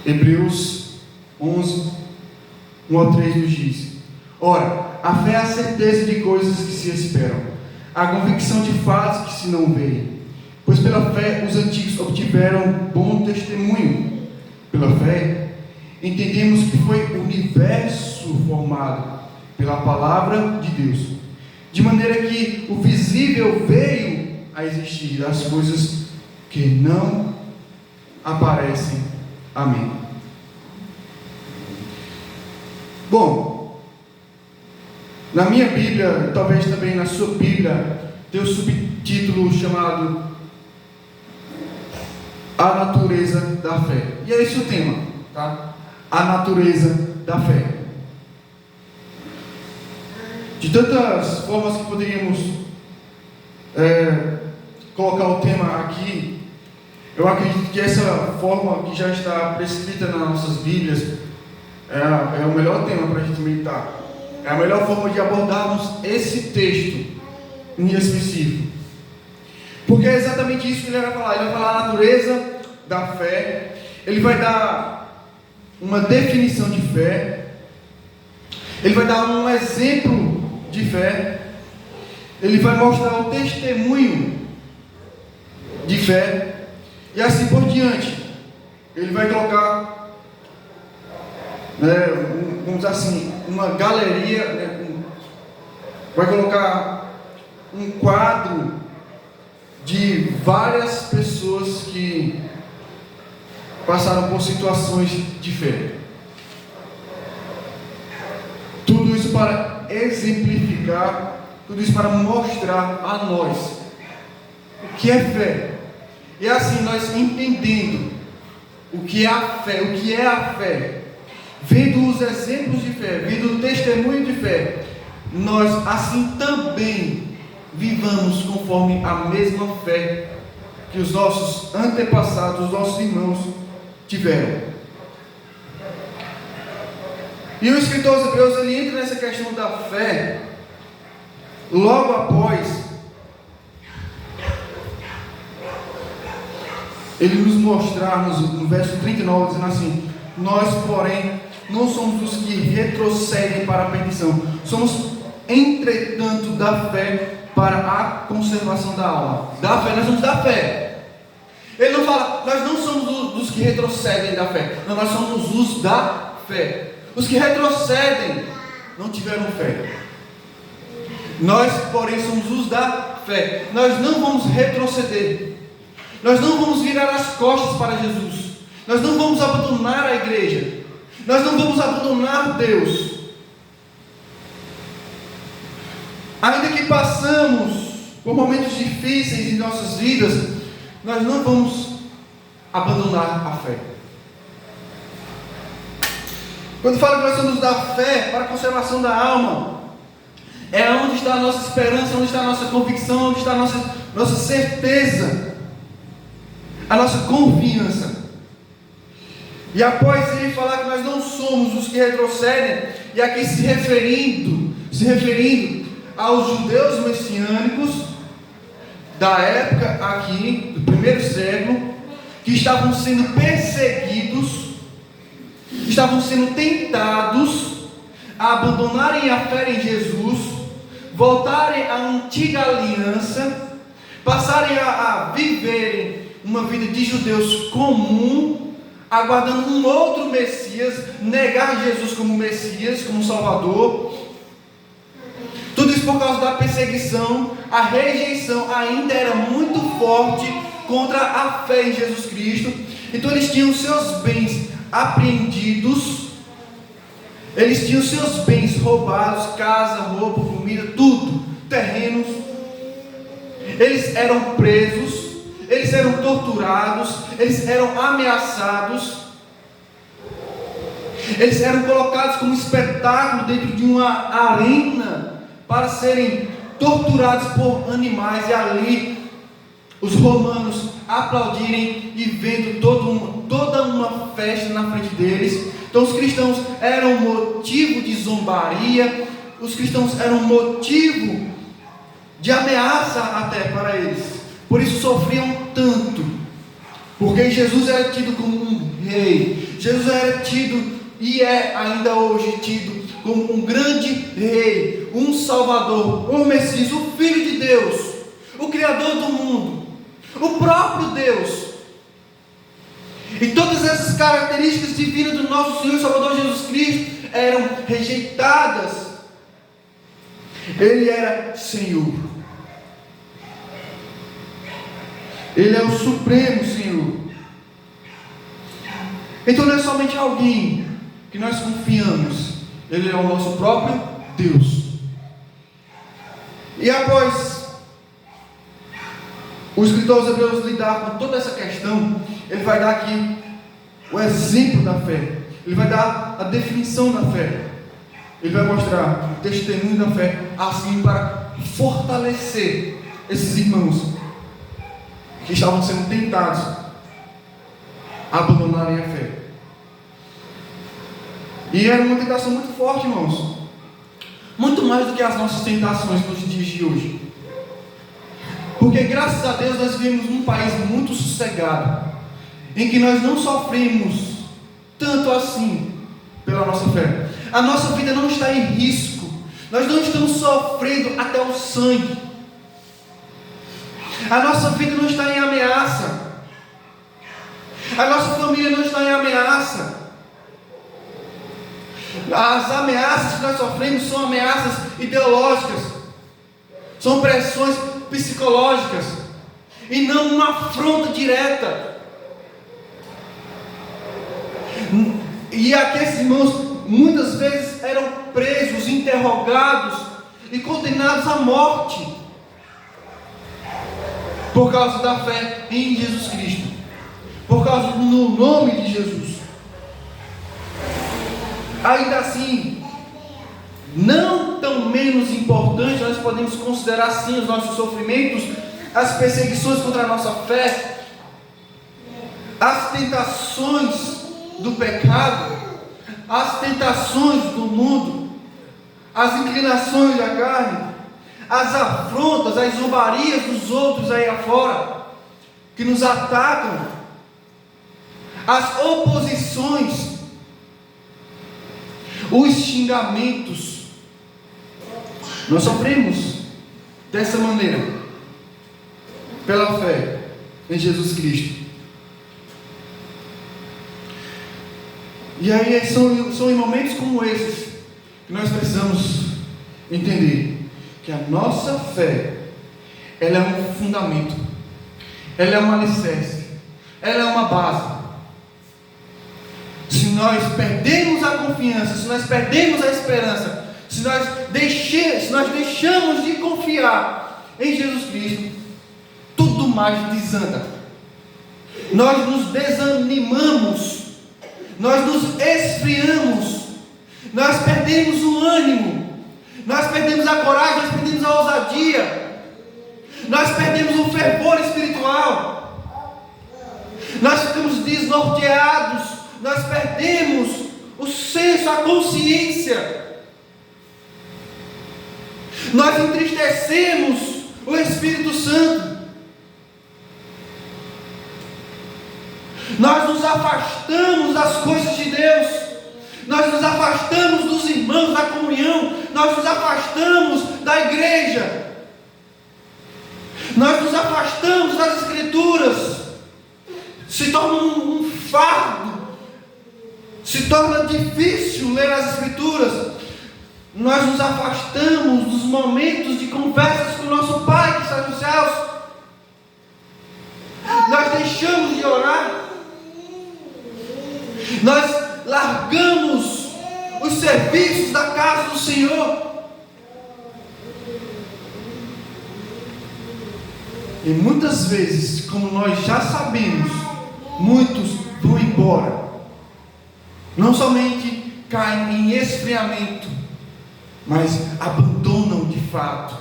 Hebreus 11, 1 ao 3 nos diz: ora, a fé é a certeza de coisas que se esperam, a convicção de fatos que se não veem. Pois pela fé os antigos obtiveram bom testemunho. Pela fé entendemos que foi o universo formado pela palavra de Deus, de maneira que o visível veio a existir das coisas que não aparecem. Amém. Bom, na minha Bíblia, talvez também na sua Bíblia, tem um subtítulo chamado A Natureza da Fé. E é esse o tema, tá? A natureza da fé. De tantas formas que poderíamos colocar o tema aqui, eu acredito que essa forma que já está prescrita nas nossas Bíblias é o melhor tema para a gente meditar. É a melhor forma de abordarmos esse texto em específico. Porque é exatamente isso que ele vai falar. Ele vai falar a natureza da fé. Ele vai dar uma definição de fé. Ele vai dar um exemplo de fé. Ele vai mostrar o testemunho de fé. E assim por diante. Ele vai colocar, vamos dizer assim, uma galeria, vai colocar um quadro de várias pessoas que passaram por situações de fé. Tudo isso para exemplificar, tudo isso para mostrar a nós o que é fé. E assim, nós entendendo o que é a fé, vendo os exemplos de fé, vendo o testemunho de fé, nós assim também vivamos conforme a mesma fé que os nossos antepassados, os nossos irmãos tiveram. E o escritor aos Hebreus, ele entra nessa questão da fé logo após ele nos mostrar no verso 39, dizendo assim: nós, porém, não somos os que retrocedem para a perdição, somos, entretanto, da fé para a conservação da alma. Da fé, nós somos da fé. Ele não fala, nós não somos dos que retrocedem da fé. Não, nós somos os da fé. Os que retrocedem não tiveram fé. Nós, porém, somos os da fé. Nós não vamos retroceder. Nós não vamos virar as costas para Jesus. Nós não vamos abandonar a igreja. Nós não vamos abandonar Deus. Ainda que passamos por momentos difíceis em nossas vidas, nós não vamos abandonar a fé. Quando fala que nós somos da fé para a conservação da alma, é onde está a nossa esperança, onde está a nossa convicção, onde está a nossa certeza, a nossa confiança. E após ele falar que nós não somos os que retrocedem, e aqui se referindo aos judeus messiânicos da época aqui, do primeiro século, que estavam sendo perseguidos, estavam sendo tentados a abandonarem a fé em Jesus, voltarem à antiga aliança, passarem a viverem uma vida de judeus comum, aguardando um outro Messias, negar Jesus como Messias, como Salvador. Tudo isso por causa da perseguição. A rejeição ainda era muito forte contra a fé em Jesus Cristo. Então eles tinham seus bens apreendidos, eles tinham seus bens roubados, casa, roupa, comida, tudo, terrenos. Eles eram presos, eles eram torturados, eles eram ameaçados, eles eram colocados como espetáculo dentro de uma arena para serem torturados por animais, e ali os romanos aplaudirem e vendo toda uma festa na frente deles. Então os cristãos eram motivo de zombaria, os cristãos eram motivo de ameaça até para eles. Por isso sofriam tanto, porque Jesus era tido como um rei, Jesus era tido e é ainda hoje tido como um grande rei, um salvador, um Messias, o Filho de Deus, o Criador do mundo, o próprio Deus. E todas essas características divinas do nosso Senhor e Salvador Jesus Cristo eram rejeitadas. Ele era Senhor. Ele é o Supremo Senhor. Então não é somente alguém que nós confiamos. Ele é o nosso próprio Deus. E após o escritor aos Hebreus lidar com toda essa questão, ele vai dar aqui o exemplo da fé. Ele vai dar a definição da fé. Ele vai mostrar o testemunho da fé, assim para fortalecer esses irmãos que estavam sendo tentados a abandonarem a fé. E era uma tentação muito forte, irmãos. Muito mais do que as nossas tentações nos dias de hoje. Porque graças a Deus nós vivemos num país muito sossegado, em que nós não sofremos tanto assim pela nossa fé. A nossa vida não está em risco. Nós não estamos sofrendo até o sangue. A nossa vida não está em ameaça. A nossa família não está em ameaça. As ameaças que nós sofremos são ameaças ideológicas, são pressões psicológicas, e não uma afronta direta. E aqueles irmãos muitas vezes eram presos, interrogados e condenados à morte por causa da fé em Jesus Cristo, por causa do nome de Jesus. Ainda assim, não tão menos importante, nós podemos considerar sim os nossos sofrimentos, as perseguições contra a nossa fé, as tentações do pecado, as tentações do mundo, as inclinações da carne, as afrontas, as zombarias dos outros aí afora, que nos atacam, as oposições, os xingamentos. Nós sofremos dessa maneira, pela fé em Jesus Cristo. E aí são em momentos como esses que nós precisamos entender que a nossa fé, ela é um fundamento, ela é um alicerce, ela é uma base. Se nós perdemos a confiança, se nós perdemos a esperança, se nós deixamos de confiar em Jesus Cristo, tudo mais desanda. Nós nos desanimamos, nós nos esfriamos, nós perdemos o ânimo, nós perdemos a coragem, nós perdemos a ousadia, nós perdemos o fervor espiritual, nós ficamos desnorteados, nós perdemos o senso, a consciência, nós entristecemos o Espírito Santo, nós nos afastamos das coisas de Deus, nós nos afastamos dos irmãos, da comunhão, nós nos afastamos da igreja, nós nos afastamos das Escrituras, se torna um fardo, se torna difícil ler as Escrituras. Nós nos afastamos dos momentos de conversas com o nosso Pai que está nos céus. Nós deixamos de orar. Nós largamos os serviços da casa do Senhor. E muitas vezes, como nós já sabemos, muitos vão embora. Não somente caem em esfriamento, mas abandonam de fato.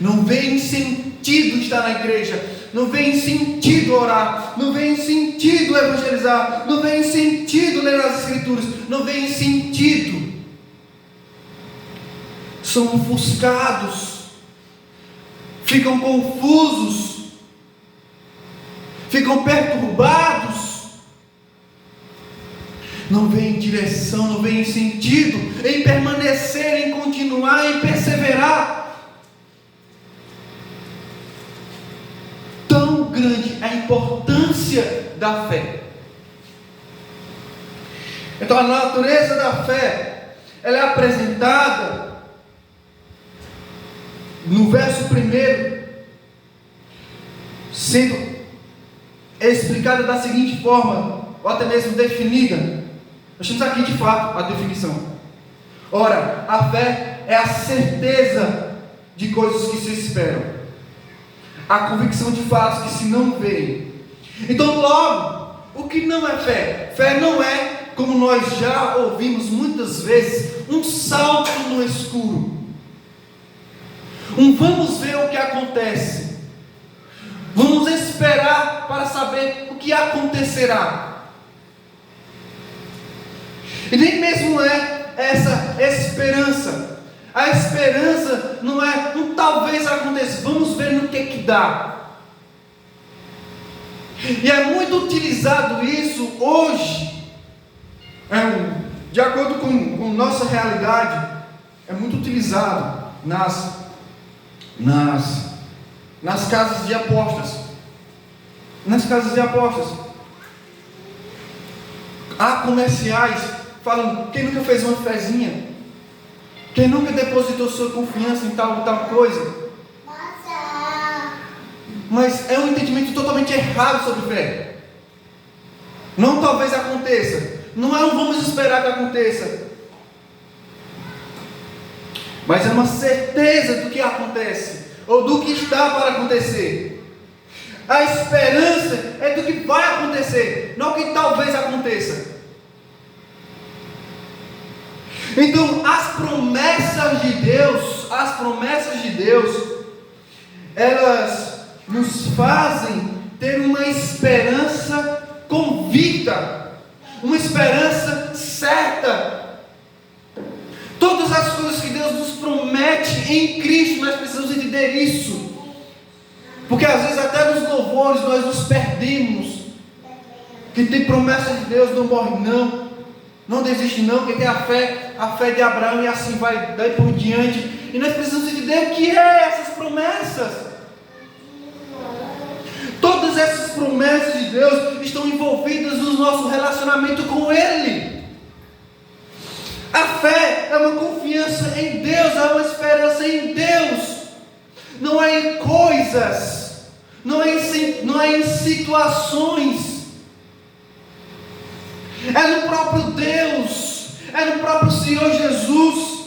Não vêem sentido estar na igreja, não vêem sentido orar, não vêem sentido evangelizar, não vêem sentido ler as Escrituras, não vêem sentido. São ofuscados, ficam confusos, ficam perturbados. não vê em direção, não vê em sentido, em permanecer, em continuar, em perseverar. Tão grande a importância da fé. Então a natureza da fé, ela é apresentada no verso 1, sendo explicada da seguinte forma, ou até mesmo definida. Nós temos aqui de fato a definição. Ora, a fé é a certeza de coisas que se esperam, a convicção de fatos que se não veem. Então logo, o que não é fé? Fé não é, como nós já ouvimos muitas vezes, um salto no escuro, vamos ver o que acontece, vamos esperar para saber o que acontecerá. E nem mesmo é essa esperança. A esperança não é talvez aconteça, vamos ver no que dá. E é muito utilizado isso hoje, de acordo com nossa realidade, é muito utilizado nas casas de apostas. Nas casas de apostas, há comerciais falando: quem nunca fez uma fezinha? Quem nunca depositou sua confiança em tal coisa? Mas é um entendimento totalmente errado sobre fé. Não talvez aconteça, não é um vamos esperar que aconteça, mas é uma certeza do que acontece, ou do que está para acontecer. A esperança é do que vai acontecer, não que talvez aconteça. Então as promessas de Deus, elas nos fazem ter uma esperança convicta, uma esperança certa. Todas as coisas que Deus nos promete em Cristo, nós precisamos entender isso. Porque às vezes até nos louvores nós nos perdemos. Que tem promessa de Deus, não morre não desiste não, que tem a fé de Abraão, e assim vai daí por diante. E nós precisamos entender o que é essas promessas. Todas essas promessas de Deus estão envolvidas no nosso relacionamento com Ele. A fé é uma confiança em Deus, é uma esperança em Deus. Não é em coisas, não é em situações. É no próprio Deus, é no próprio Senhor Jesus.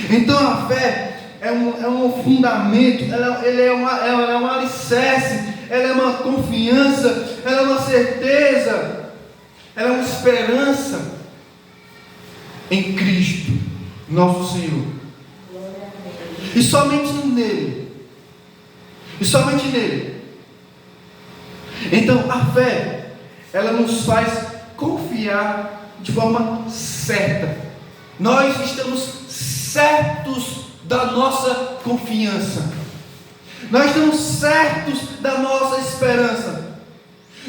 Então a fé é um fundamento, ela é um alicerce, ela é uma confiança, ela é uma certeza, ela é uma esperança em Cristo, nosso Senhor. E somente nele. E somente nele. Então a fé, ela nos faz confiar de forma certa. Nós estamos certos da nossa confiança. Nós estamos certos da nossa esperança.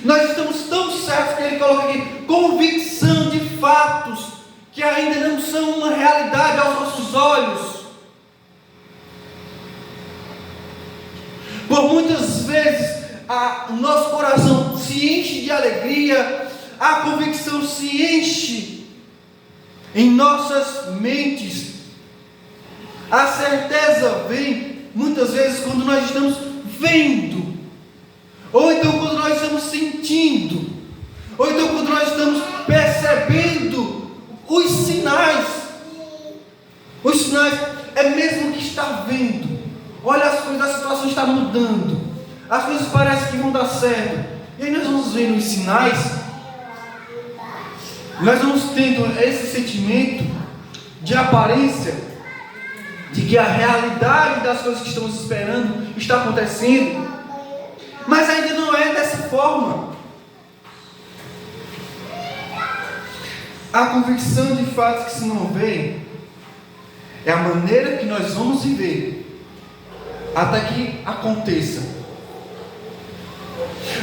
Nós estamos tão certos que ele coloca aqui convicção de fatos que ainda não são uma realidade aos nossos olhos. Por muitas vezes o nosso coração se enche de alegria, a convicção se enche em nossas mentes. A certeza vem muitas vezes quando nós estamos vendo, ou então quando nós estamos sentindo, ou então quando nós estamos percebendo os sinais. Os sinais é mesmo que está vendo. Olha as coisas, a situação está mudando, as coisas parecem que vão dar certo, e aí nós vamos vendo os sinais, nós vamos tendo esse sentimento de aparência, de que a realidade das coisas que estamos esperando está acontecendo, mas ainda não é dessa forma. A convicção de fatos que se não veem é a maneira que nós vamos viver até que aconteça.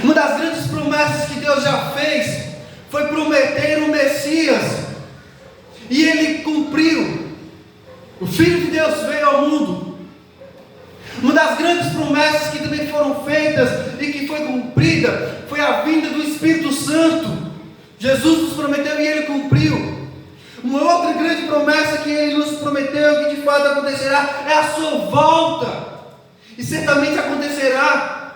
Uma das grandes promessas que Deus já fez foi prometer o Messias, e ele cumpriu. O Filho de Deus veio ao mundo. Uma das grandes promessas que também foram feitas e que foi cumprida foi a vinda do Espírito Santo. Jesus nos prometeu e ele cumpriu. Uma outra grande promessa que ele nos prometeu, que de fato acontecerá, é a sua volta. E certamente acontecerá.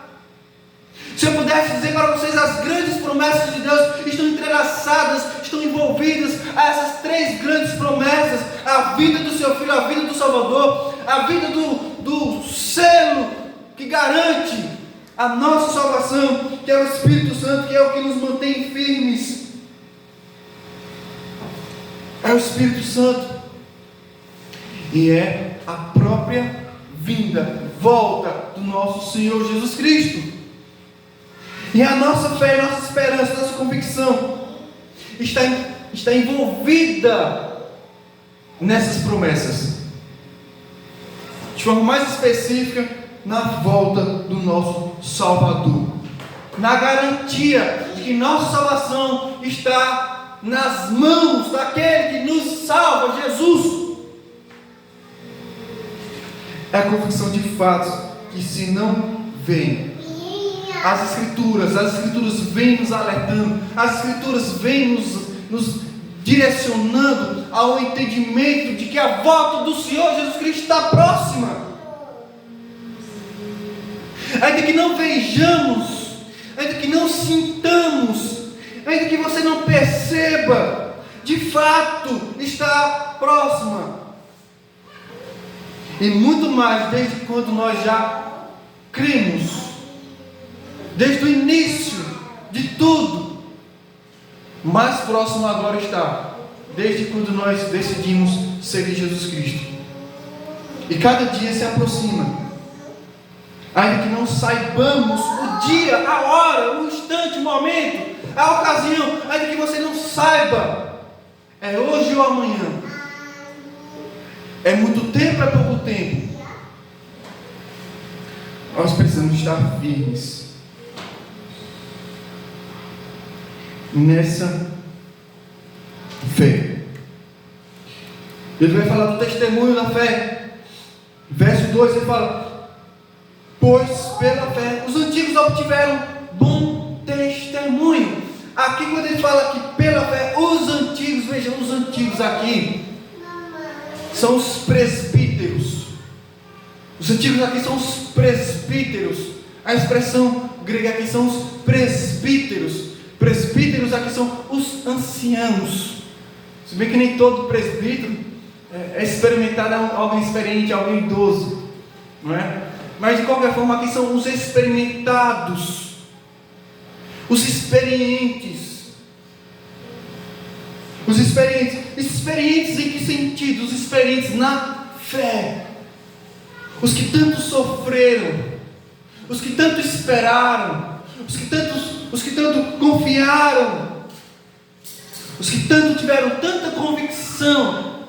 Se eu pudesse dizer para vocês, as grandes promessas de Deus estão entrelaçadas, estão envolvidas a essas três grandes promessas: a vinda do seu Filho, a vinda do Salvador, a vinda do selo que garante a nossa salvação, que é o Espírito Santo, que é o que nos mantém firmes. É o Espírito Santo, e é a própria vinda, volta do nosso Senhor Jesus Cristo. E a nossa fé, a nossa esperança, a nossa convicção está envolvida nessas promessas, de forma mais específica, na volta do nosso Salvador, na garantia de que nossa salvação está nas mãos daquele que nos salva, Jesus. É a convicção de fato que, se não vem as Escrituras vêm nos alertando, as Escrituras vêm nos direcionando ao entendimento de que a volta do Senhor Jesus Cristo está próxima. Ainda que não vejamos, ainda que não sintamos, ainda que você não perceba, de fato está próxima. E muito mais desde quando nós já cremos, desde o início de tudo, mais próximo agora está, desde quando nós decidimos seguir Jesus Cristo. E cada dia se aproxima, ainda que não saibamos o dia, a hora, o instante, o momento, a ocasião, ainda que você não saiba, é hoje ou amanhã, é muito tempo, é pouco tempo, nós precisamos estar firmes nessa fé. Ele vai falar do testemunho da fé. Verso 2 ele fala: pois pela fé os antigos obtiveram bom testemunho. Aqui quando ele fala que pela fé os antigos, vejam, os antigos aqui são os presbíteros. Os antigos aqui são os presbíteros. A expressão grega aqui são os presbíteros. Presbíteros aqui são os anciãos. Se bem que nem todo presbítero é experimentado, é alguém experiente, alguém idoso, não é? Mas de qualquer forma aqui são os experimentados, os experientes. Os experientes. Experientes em que sentido? Os experientes na fé. Os que tanto sofreram, os que tanto esperaram, os que tanto confiaram, os que tanto tiveram tanta convicção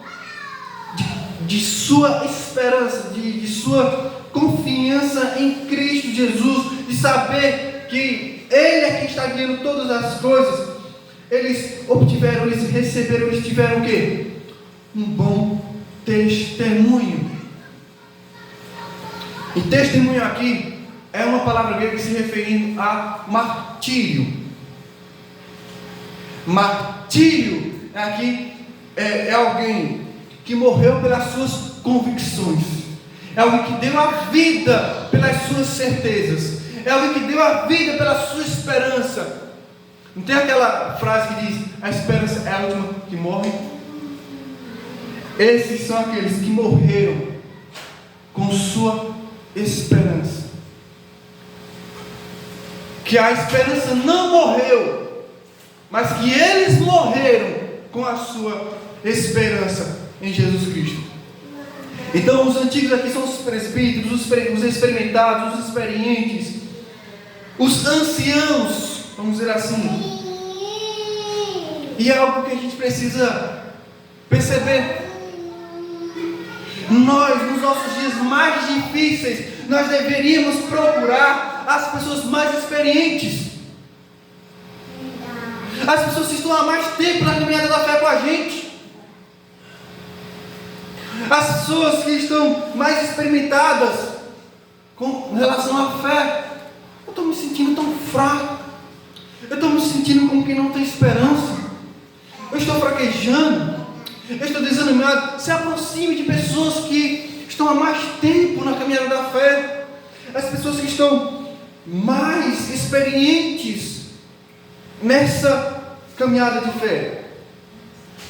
de sua esperança, de sua confiança em Cristo Jesus, de saber que Ele é quem está guiando todas as coisas. Eles obtiveram, eles receberam, eles tiveram o quê? Um bom testemunho. E testemunho aqui é uma palavra grega que se referindo a martírio. Martírio aqui é alguém que morreu pelas suas convicções, é alguém que deu a vida pelas suas certezas, é alguém que deu a vida pela sua esperança. Não tem aquela frase que diz: a esperança é a última que morre? Esses são aqueles que morreram com sua esperança. Que a esperança não morreu, mas que eles morreram com a sua esperança em Jesus Cristo. Então os antigos aqui são os presbíteros, os experimentados, os experientes, os anciãos, vamos dizer assim. E é algo que a gente precisa perceber. Nós, nos nossos dias mais difíceis, nós deveríamos procurar as pessoas mais experientes, as pessoas que estão há mais tempo na caminhada da fé com a gente, as pessoas que estão mais experimentadas com relação à fé. Eu estou me sentindo tão fraco, eu estou me sentindo como quem não tem esperança, eu estou fraquejando, eu estou desanimado. Se aproxime de pessoas que estão há mais tempo na caminhada da fé, as pessoas que estão mais experientes nessa caminhada de fé,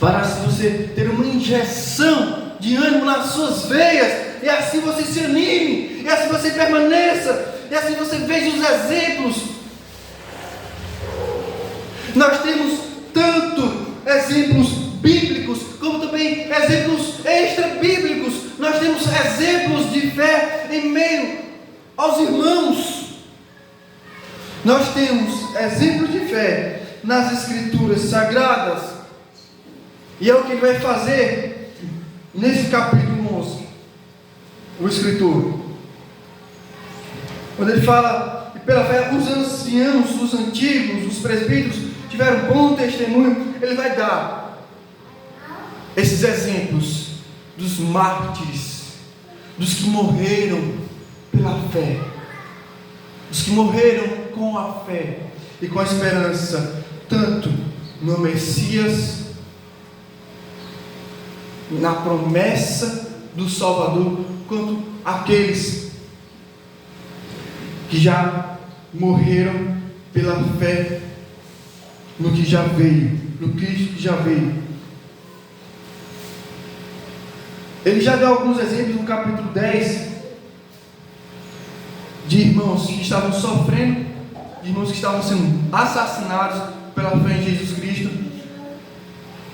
para assim você ter uma injeção de ânimo nas suas veias, e assim você se anime, e assim você permaneça, e assim você veja os exemplos. Nós temos tanto exemplos bíblicos, como também exemplos extra-bíblicos. Nós temos exemplos de fé em meio aos irmãos. Nós temos exemplos de fé nas Escrituras Sagradas, e é o que ele vai fazer nesse capítulo 11, o escritor, quando ele fala que pela fé os anciãos, os antigos, os presbíteros tiveram bom testemunho. Ele vai dar esses exemplos dos mártires, dos que morreram pela fé, dos que morreram com a fé e com a esperança, tanto no Messias, na promessa do Salvador, quanto aqueles que já morreram pela fé no que já veio, no Cristo que já veio. Ele já deu alguns exemplos no capítulo 10 de irmãos que estavam sofrendo, de irmãos que estavam sendo assassinados pela fé em Jesus Cristo,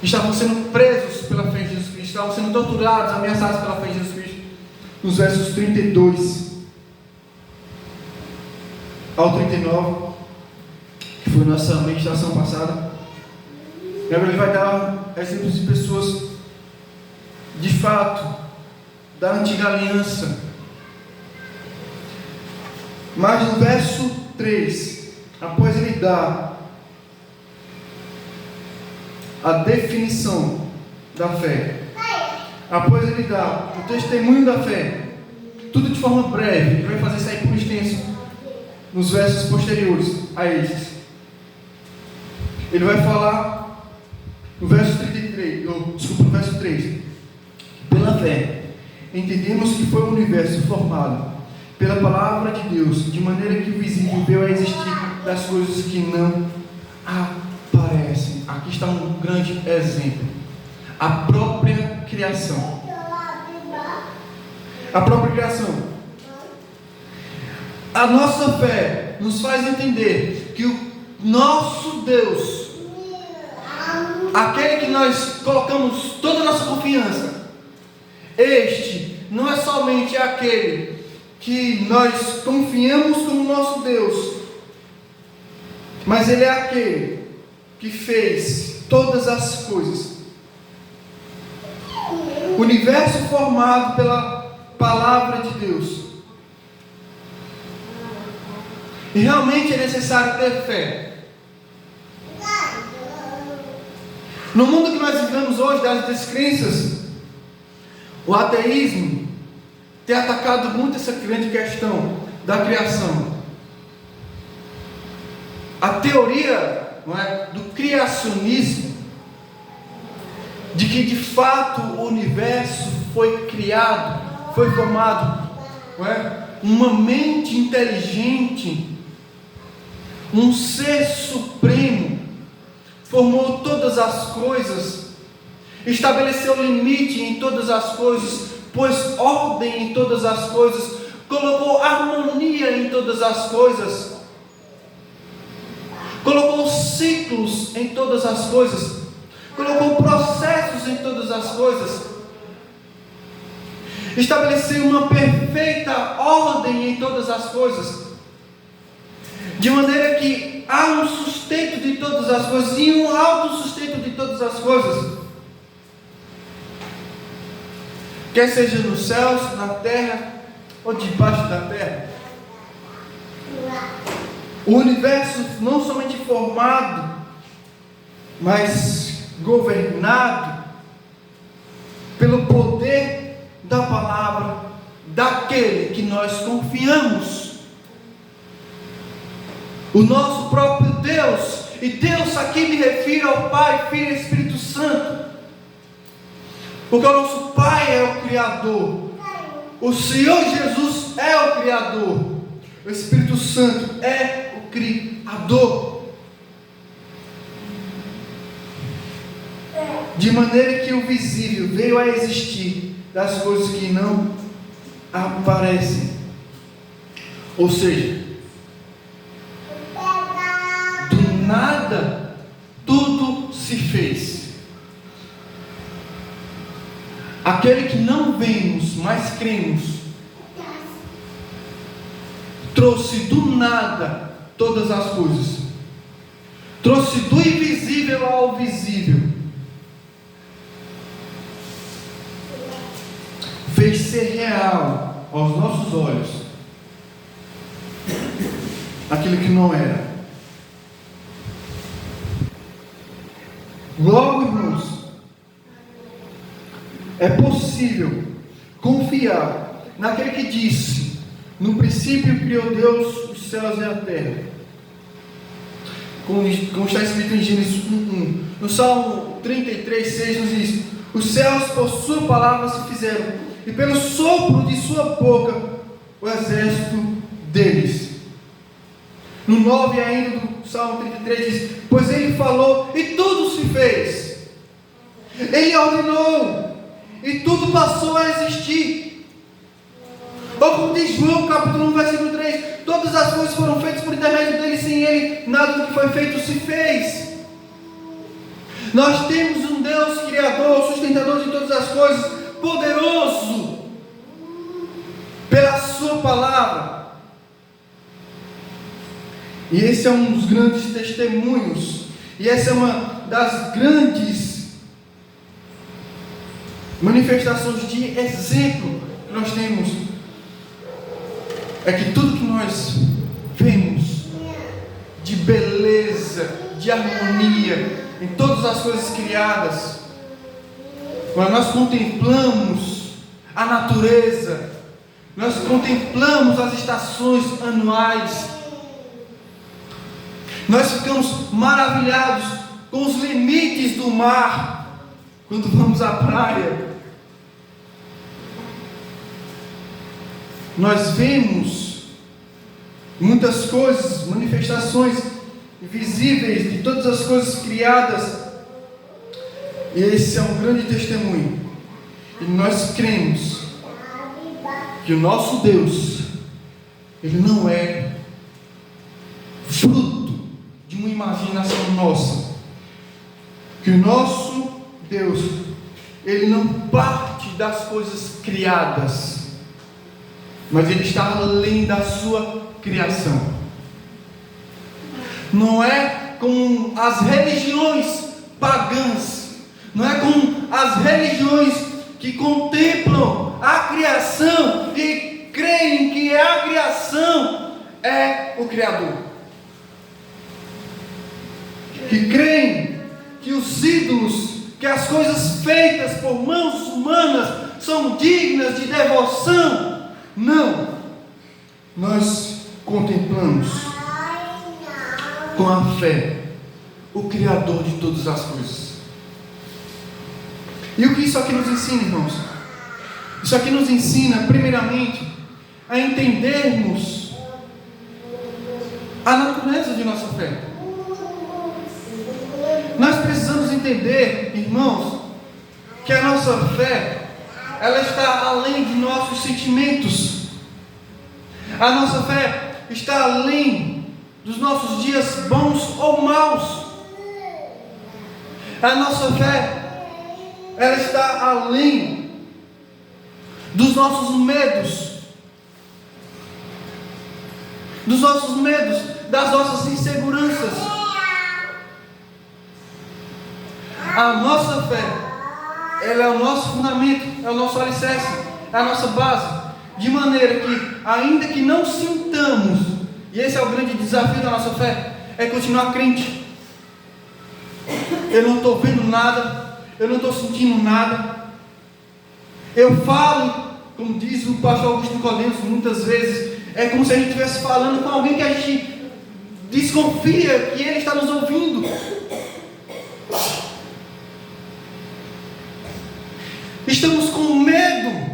estavam sendo presos pela fé em Jesus Cristo, estavam sendo torturados, ameaçados pela fé em Jesus Cristo. Nos versos 32 ao 39, que foi nossa meditação passada, ele vai dar exemplos de pessoas de fato da antiga aliança. Mas no verso 3, após ele dar a definição da fé, após ele dar o testemunho da fé, tudo de forma breve, ele vai fazer isso aí por extenso nos versos posteriores a esses. Ele vai falar no verso 33, no verso 3: pela fé entendemos que foi o universo formado pela palavra de Deus, de maneira que o visível veio a existir das coisas que não aparecem. Aqui está um grande exemplo: a própria criação. A própria criação. A nossa fé nos faz entender que o nosso Deus, aquele que nós colocamos toda a nossa confiança, este não é somente aquele que nós confiamos como nosso Deus, mas ele é aquele que fez todas as coisas. O universo formado pela palavra de Deus. E realmente é necessário ter fé. No mundo que nós vivemos hoje, das descrenças, o ateísmo tem atacado muito essa grande questão da criação. A teoria, não é, do criacionismo, de que de fato o universo foi criado, foi formado, não é, uma mente inteligente, um ser supremo, formou todas as coisas, estabeleceu limite em todas as coisas, pôs ordem em todas as coisas, colocou harmonia em todas as coisas, colocou ciclos em todas as coisas, colocou processos em todas as coisas, estabeleceu uma perfeita ordem em todas as coisas, de maneira que há um sustento de todas as coisas e um autossustento de todas as coisas, quer seja nos céus, na terra ou debaixo da terra. O universo não somente formado mas governado pelo poder da palavra daquele que nós confiamos, o nosso próprio Deus. E Deus aqui me refiro ao Pai, Filho e Espírito Santo, porque o nosso Pai é o Criador, o Senhor Jesus é o Criador, o Espírito Santo é o Criador. De maneira que o visível veio a existir das coisas que não aparecem. Ou seja, do nada tudo se fez. Aquele que não vemos, mas cremos, trouxe do nada todas as coisas, trouxe do invisível ao visível, fez ser real aos nossos olhos aquilo que não era. Logo, irmãos, é possível confiar naquele que disse: no princípio criou Deus os céus e a terra, como está escrito em Gênesis 1:1. No Salmo 33:6 nos diz: os céus por sua palavra se fizeram, e pelo sopro de sua boca o exército deles. No 9 ainda do Salmo 33 diz: pois ele falou e tudo se fez, ele ordenou e tudo passou a existir. Ou como diz João capítulo 1 versículo 3: todas as coisas foram feitas por intermédio dele, sem ele nada do que foi feito se fez. Nós temos um Deus criador, sustentador de todas as coisas, poderoso pela sua palavra. E esse é um dos grandes testemunhos, e essa é uma das grandes manifestações de exemplo que nós temos, é que tudo que nós vemos de beleza, de harmonia em todas as coisas criadas, quando nós contemplamos a natureza, nós contemplamos as estações anuais, nós ficamos maravilhados com os limites do mar quando vamos à praia. Nós vemos muitas coisas, manifestações visíveis de todas as coisas criadas, e esse é um grande testemunho. E nós cremos que o nosso Deus, ele não é fruto de uma imaginação nossa, que o nosso Deus, ele não parte das coisas criadas, mas ele está além da sua criação. Não é como as religiões pagãs, não é como as religiões que contemplam a criação e creem que a criação é o Criador, que creem que os ídolos, que as coisas feitas por mãos humanas são dignas de devoção. Não, nós contemplamos com a fé o Criador de todas as coisas. E o que isso aqui nos ensina, irmãos? Isso aqui nos ensina, primeiramente, a entendermos a natureza de nossa fé. Nós precisamos entender, irmãos, que a nossa fé, ela está além de nossos sentimentos. A nossa fé está além dos nossos dias bons ou maus. A nossa fé, ela está além dos nossos medos, das nossas inseguranças. A nossa fé, ela é o nosso fundamento, é o nosso alicerce, é a nossa base, de maneira que, ainda que não sintamos, e esse é o grande desafio da nossa fé, é continuar crente. eu não estou vendo nada, eu não estou sentindo nada. Eu falo, como diz o pastor Augusto Nicodemus, muitas vezes, é como se a gente estivesse falando com alguém que a gente desconfia que ele está nos ouvindo. Estamos com medo.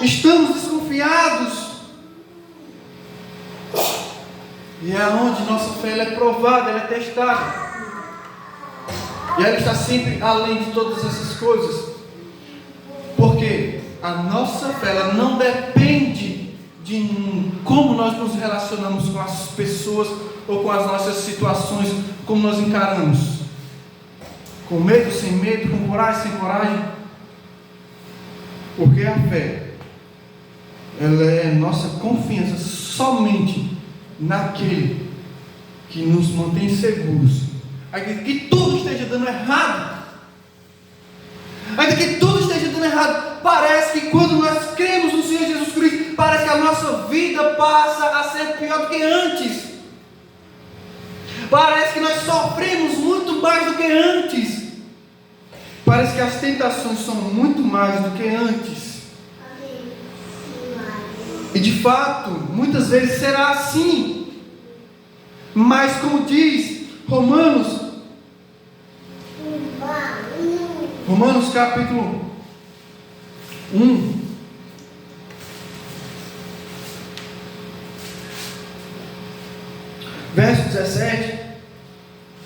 Estamos desconfiados. E é onde nossa fé ela é provada, ela é testada. E ela está sempre além de todas essas coisas. Porque a nossa fé ela não depende de como nós nos relacionamos com as pessoas ou com as nossas situações, como nós encaramos. Com medo, sem medo, com coragem, sem coragem. Porque a fé, ela é nossa confiança somente naquele que nos mantém seguros. Ainda que tudo esteja dando errado, ainda que tudo esteja dando errado, parece que quando nós cremos no Senhor Jesus Cristo, parece que a nossa vida passa a ser pior do que antes. Parece que nós sofremos muito mais do que antes. Parece que as tentações são muito mais do que antes. E de fato, muitas vezes será assim. Mas como diz Romanos capítulo 1, verso 17,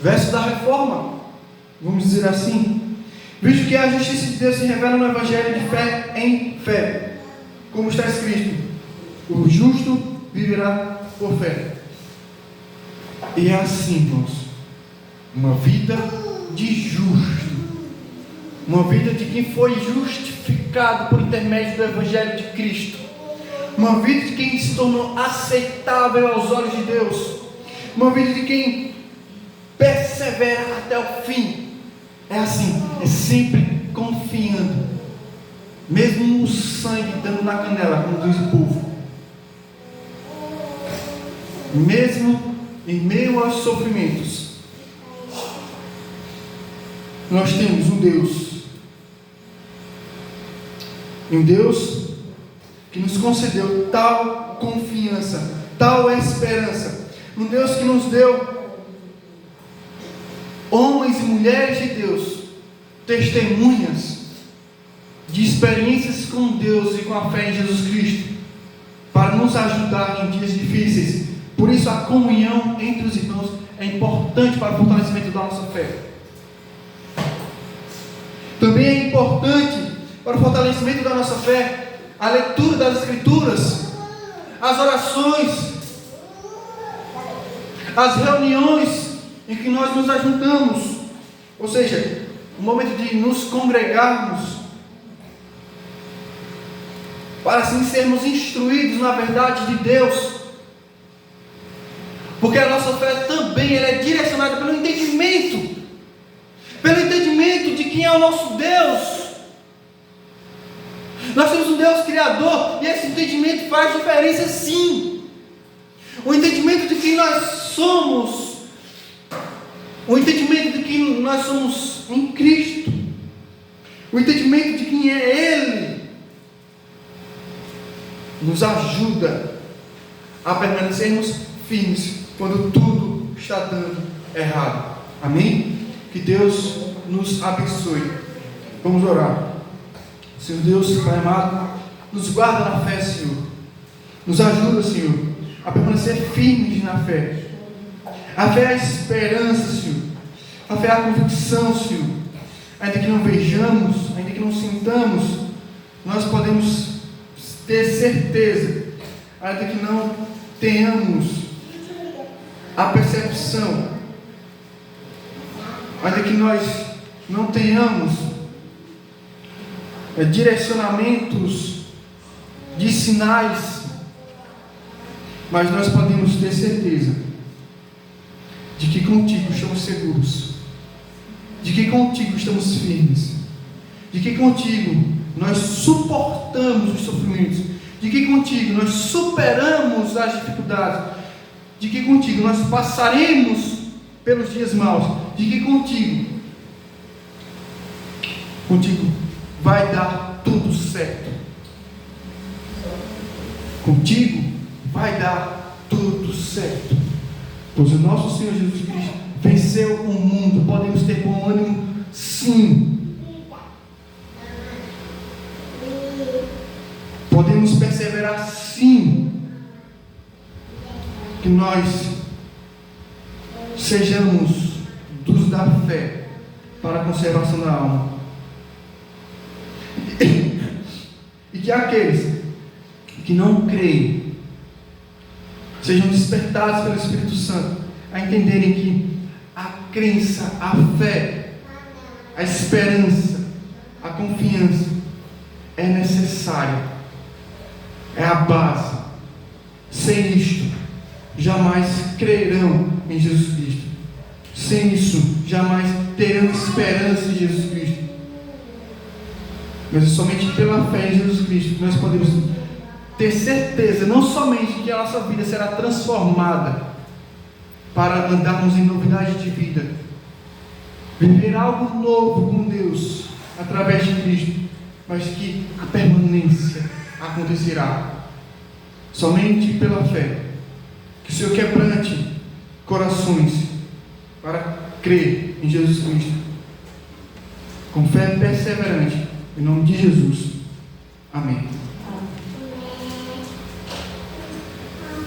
verso da reforma, vamos dizer assim: visto que a justiça de Deus se revela no Evangelho de fé em fé, como está escrito, o justo viverá por fé. E é assim, irmãos, uma vida de justo, uma vida de quem foi justificado por intermédio do Evangelho de Cristo, uma vida de quem se tornou aceitável aos olhos de Deus, uma vida de quem persevera até o fim. É assim, é sempre confiando, mesmo o sangue dando na canela, como diz o povo, mesmo em meio aos sofrimentos, nós temos um Deus que nos concedeu tal confiança, tal esperança, um Deus que nos deu homens e mulheres de Deus, testemunhas de experiências com Deus e com a fé em Jesus Cristo, para nos ajudar em dias difíceis. Por isso a comunhão entre os irmãos é importante para o fortalecimento da nossa fé. Também é importante para o fortalecimento da nossa fé a leitura das Escrituras, as orações, as reuniões em que nós nos ajuntamos, ou seja, o momento de nos congregarmos, para assim sermos instruídos na verdade de Deus, porque a nossa fé também ela é direcionada pelo entendimento de quem é o nosso Deus. Nós temos um Deus Criador, e esse entendimento faz diferença sim. O entendimento de quem nós somos, o entendimento de quem nós somos em Cristo, o entendimento de quem é Ele, nos ajuda a permanecermos firmes quando tudo está dando errado. Amém? Que Deus nos abençoe. Vamos orar. Senhor Deus, Pai amado, nos guarda na fé, Senhor. Nos ajuda, Senhor, a permanecer firmes na fé. A fé é a esperança, Senhor. A fé é a convicção, Senhor. Ainda que não vejamos, ainda que não sintamos, nós podemos ter certeza, ainda que não tenhamos a percepção, ainda que nós não tenhamos direcionamentos de sinais, mas nós podemos ter certeza de que contigo estamos seguros, de que contigo estamos firmes, de que contigo nós suportamos os sofrimentos, de que contigo nós superamos as dificuldades, de que contigo nós passaremos pelos dias maus, de que contigo vai dar tudo certo. Contigo vai dar tudo certo. Pois o nosso Senhor Jesus Cristo venceu o mundo. Podemos ter bom ânimo, sim. Podemos perseverar, sim. Que nós sejamos dos da fé para a conservação da alma. E que aqueles que não creem sejam despertados pelo Espírito Santo a entenderem que a crença, a fé, a esperança, a confiança é necessária, é a base. Sem isto, jamais crerão em Jesus Cristo. Sem isso, jamais terão esperança em Jesus Cristo. Mas é somente pela fé em Jesus Cristo que nós podemos ter certeza, não somente que a nossa vida será transformada para andarmos em novidade de vida, viver algo novo com Deus através de Cristo, mas que a permanência acontecerá somente pela fé. Que o Senhor quebrante corações para crer em Jesus Cristo com fé perseverante, em nome de Jesus. Amém.